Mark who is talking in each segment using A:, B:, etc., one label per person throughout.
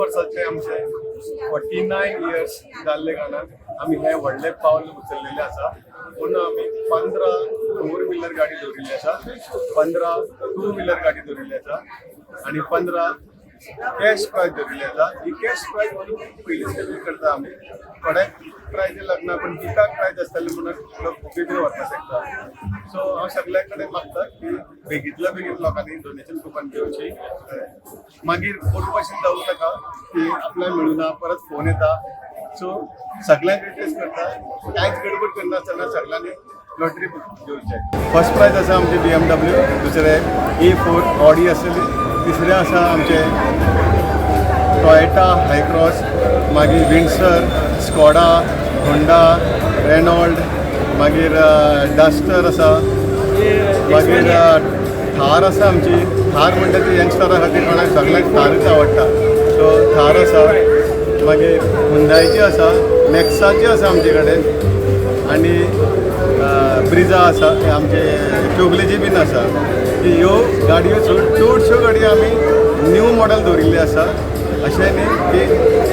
A: वर्साचे आमचे 49 इयर्स जाल्ले कारणान आमी हे व्हडले पावल उचललेले आसा. पूण आमी 15 फोर व्हिलर गाडी दवरिल्ली आसा, 15 टू व्हिलर गाडी दवरिल्ली आसा आणि 15 कॅश प्रायज दवरिल्ली आसा. ही कॅश प्रायज म्हणून पयलीच सेलिब्रेट करता आमी. थोडे प्रायज लागना पण दिकाक प्रायज आसतले म्हणून लोक बेगीन वरपा शकता. सो हांव सगळ्या कडेन मागता की बेगींतल्या बेगीन लोकांनी डोनेशन कुपन घेवची. मागीर कोण भाशेन जावूं नाका की आपल्याक मेळुना परत फोन येता. सो सगळ्यांक रिक्वेस्ट करता कांयच गडबड करनासतना सगळ्यांनी लॉटरी घेवचें. फर्स्ट प्रायज आसा आमचे BMW, दुसरे A4 ऑडी आसतली, तिसरे आसा आमचे टॉयटा हायक्रॉस, मागीर विंडसर, स्कॉडा, होंडा, रेनॉल्ड, मागीर डस्टर आसा, मागीर थार आसा आमची. थार म्हणटा ती यंगस्टरा खातीर कोणाक सगळ्यांक थारच आवडटा. सो थार आसा, मागीर हुंदायची आसा, नेक्साची आसा आमचे कडेन आणि ब्रिजा आसा, आमचे चोगलेची बीन आसा. ह्यो गाडयो चडश्यो गाडयो आमी न्यू मॉडेल दवरिल्ले आसा. अशें न्ही की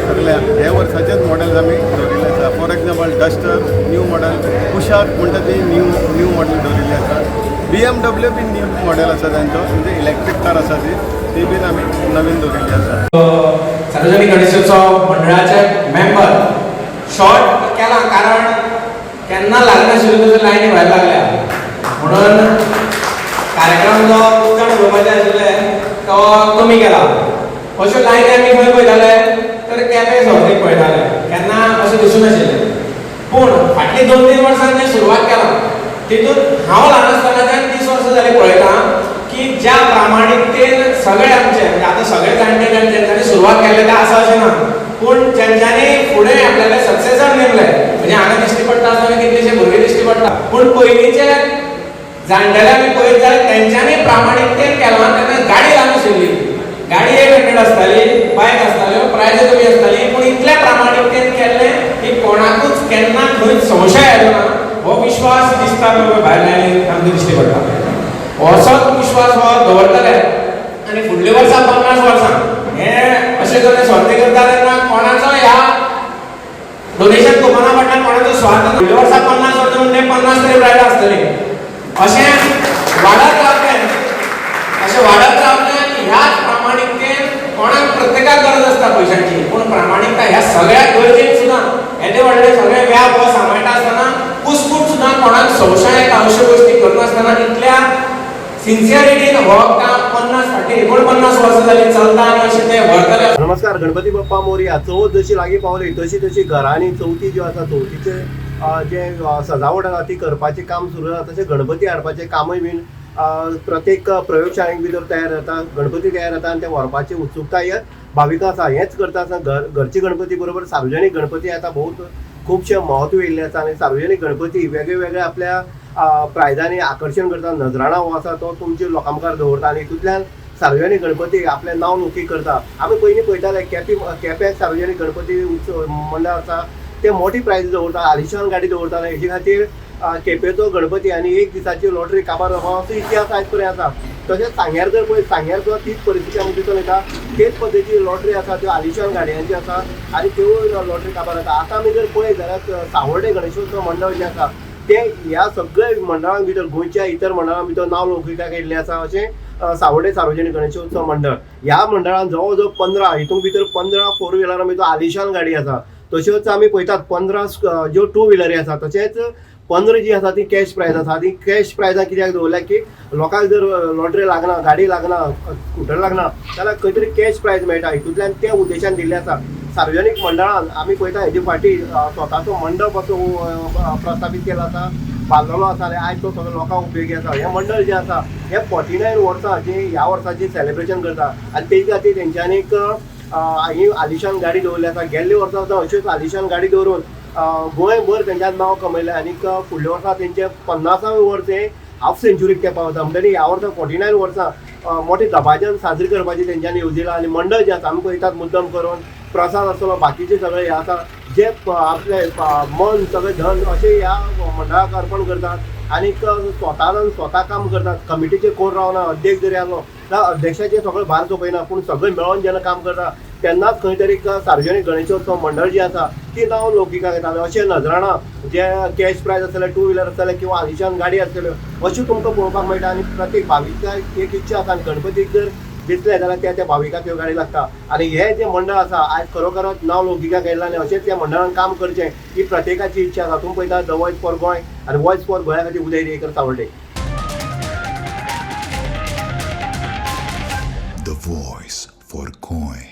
A: सगळ्या हे वर्साचेच मॉडेल्स आमी दवरिल्ले आसा. For example duster new model, Kushaq म्हणटा ती न्यू मॉडेल दवरिल्ली आसा. BMW बीन न्यू मॉडेल आसा तांचो, म्हणजे इलेक्ट्रीक कार आसा ती बीन आमी नवीन दवरिल्ली आसा.
B: सार्वजनिक गणेशोत्सव मंडळाचे मेंबर शॉर्ट केला कारण केन्ना लागनाशिल्ल्यो तशें लायनी भायर लागल्या म्हणून कार्यक्रम जो उदकाण उडोवपाचे आशिल्ले तो कमी केला. अश्यो लायनी आमी खंय पळयताले तर केपें संस्थेक पळयताले, केन्ना अशें दिसूं नाशिल्लें. पूण फाटलीं 2-3 वर्सांनी जें सुरवात केला तितून हांव ल्हान आसतनाच्यान 30 वर्सां जालीं पळयता की ज्या प्रामाणीकतेन सगळे आमचे म्हणजे आतां सगळे जाणटे जेंच्यांनी सुरवात केल्ले ते आसा अशें ना, पूण जेंच्यांनी फुडें आपल्याले सक्सेसर नेमले म्हणजे हांगा दिश्टी पडटा आसतना कितलेशे भुरगे दिश्टी पडटा. पूण पयलींचे जाणटेले आमी पळयत जाल्यार तेंच्यांनी प्रामाणीकतेन केलां तेन्ना गाडी लागनाशिल्ली. गाडी 100 आसताली, बायक आसताल्यो, प्रायज कमी आसताली, पूण इतल्या प्रामाणीकतेन केल्लें की कोणाकूच केन्ना खंय संशय येलो ना. हो विश्वास दिसता पळय भायर लायनीन आमकां दिश्टी पडटा. असोच विश्वास हो दवरतले आनी फुडल्या वर्सा 50 वर्सां हे अशें जर सर्ती करता तेन्ना कोणाचो ह्या डोनेशन कुपना फाटल्यान कोणाचो स्वार्थ ना. फुडल्या वर्सा 50 वर्सां म्हणजे 50 तरी प्रायज आसतली. अशें वाडत रावलें आनी ह्याच प्रामाणीकतेन कोणाक प्रत्येकाक गरज आसता पयशांची, पूण प्रामाणीकता ह्या सगळ्या गरजेक सुद्दां येदे व्हडले सगळे व्याप हो सांबाळटा आसतना कुसकूट सुद्दां कोणाक संशयाक अश्यो गोश्टी करनासतना इतल्या सिन्सियरिटीन हो काम 50 फाटीं 49 वर्सां जालीं चलता आनी अशें ते व्हरतले.
C: नमस्कार, गणपती बाप्पा मोरया. चवथ जशी लागीं पावली तशी घरांनी चवथी ज्यो आसा चवथीचे जे सजावट आसा ती करपाचें काम सुरू जाता. तशें गणपती हाडपाचें कामूय बीन प्रत्येक प्रयोगशाळेक भितर तयार जाता. गणपती तयार जाता आनी ते व्हरपाची उत्सुकताय भाविकां आसा. हेंच करता आसतना घरचे गणपती बरोबर सार्वजनीक गणपती आतां खुबशे महत्व येयल्ले आसा आनी सार्वजनीक गणपती वेगळे वेगळे आपल्या प्रायजांनी आकर्शण करता. नजराणा हो आसा तो तुमचे लोकां मुखार दवरता आनी हितूंतल्यान सार्वजनीक गणपती आपलें नांव नोंदी करता. आमी पयलीं पळयताले केप्यां सार्वजनीक गणपती उत्सव मंडळ आसा ते मोठी प्रायज दवरता, आलिशान गाडी दवरताले. हेजे खातीर केपेंचो गणपती आनी एक दिसाची लॉटरी काबार हो असो इतिहास आयज पर्यंत आसा. तशेंच सांग्यार जर पळय सांग्यार सुद्दां तीच परिस्थिती आमकां दिसून येता. तेच पद्दतीची लॉटरी आसा त्यो आलिशान गाडयांची आसा आनी त्यो लॉटरी काबार जाता. आतां आमी जर पळयत जाल्यार सावर्डे गणेशोत्सव मंडळ जें आसा ते ह्या सगळ्या मंडळां भितर गोंयच्या इतर मंडळां भितर नांव नोंदणीक केल्लें आसा. अशें सावर्डे सार्वजनीक गणेशोत्सव मंडळ ह्या मंडळान जवळ जवळ 15 हितून भितर 15 फोर व्हिलरां भितर आलिशान गाडी आसा. तश्योच आमी पळयतात 15 ज्यो टू व्हिलरी आसा. तशेंच 15 जी आसा ती कॅश प्रायज आसा. ती कॅश प्रायजां कित्याक दवरल्या की लोकांक जर लॉटरी लागना, गाडी लागना, स्कुटर लागना जाल्यार खंय तरी कॅश प्रायज मेळटा. हितूंतल्यान त्या उद्देशान दिल्लें आसा. सार्वजनीक मंडळान आमी पळयता हेजे फाटीं स्वताचो मंडप असो प्रस्थापीत केला आसा, बांदलेलो आसा आनी आयज तो सगळो लोकांक उपयोगी आसा. हें मंडळ जें आसा हें 49 वर्सां जें ह्या वर्साचें सेलेब्रेशन करता आनी तेजे खातीर तेंच्यांनी ही आलिशान गाडी दवरली आसा. गेल्ले वर्सा सुद्दां अश्योच आलिशान गाडी दवरून गोंयभर तेंच्यान नांव कमयलें आनीक फुडल्या वर्सा तेंचें 50वें वर्स हें हाफ सेंच्युरीक ते पावता. म्हणटरी ह्या वर्सा 49 वर्सां मोठे दबाज्यान साजरी करपाची तेंच्यांनी येवजिला. आनी मंडळ जें आसा आमी पळयतात मुद्दम करून प्रसाद आसतलो, बाकीचे सगळे हे आसा जे आपले मन सगळें धन अशें ह्या मंडळाक अर्पण करतात आनीक स्वता काम करतात. कमिटीचे कोण रावना, अध्यक्ष जरी आसलो जाल्यार अध्यक्षाचें सगळें भार सोंपयना, पूण सगळें मेळोन जेन्ना काम करता तेन्नाच खंय तरी सार्वजनीक गणेशोत्सव मंडळ जी आसा ती नांव लौकिका घेताले. अशें नजराणा जे कॅश प्रायज आसतले, टू व्हिलर आसतले किंवा आलिशान गाडी आसतल्यो अश्यो तुमकां पळोवपाक मेळटा. आनी प्रत्येक भाविकाक एक इच्छा आसा आनी गणपतीक जर दिसले जाल्यार त्या भाविकाक ह्यो गाडी लागता. आनी हे जे मंडळ आसा आयज खरोखरच नांव लौकिका केल्लें आनी अशेंच त्या मंडळान काम करचें ही प्रत्येकाची इच्छा आसा. तुम्ही पळयता द वॉयस फॉर गोंय आनी वॉयस फॉर गोंया खातीर उदय रेकर Sawarde.
D: The voice for coin.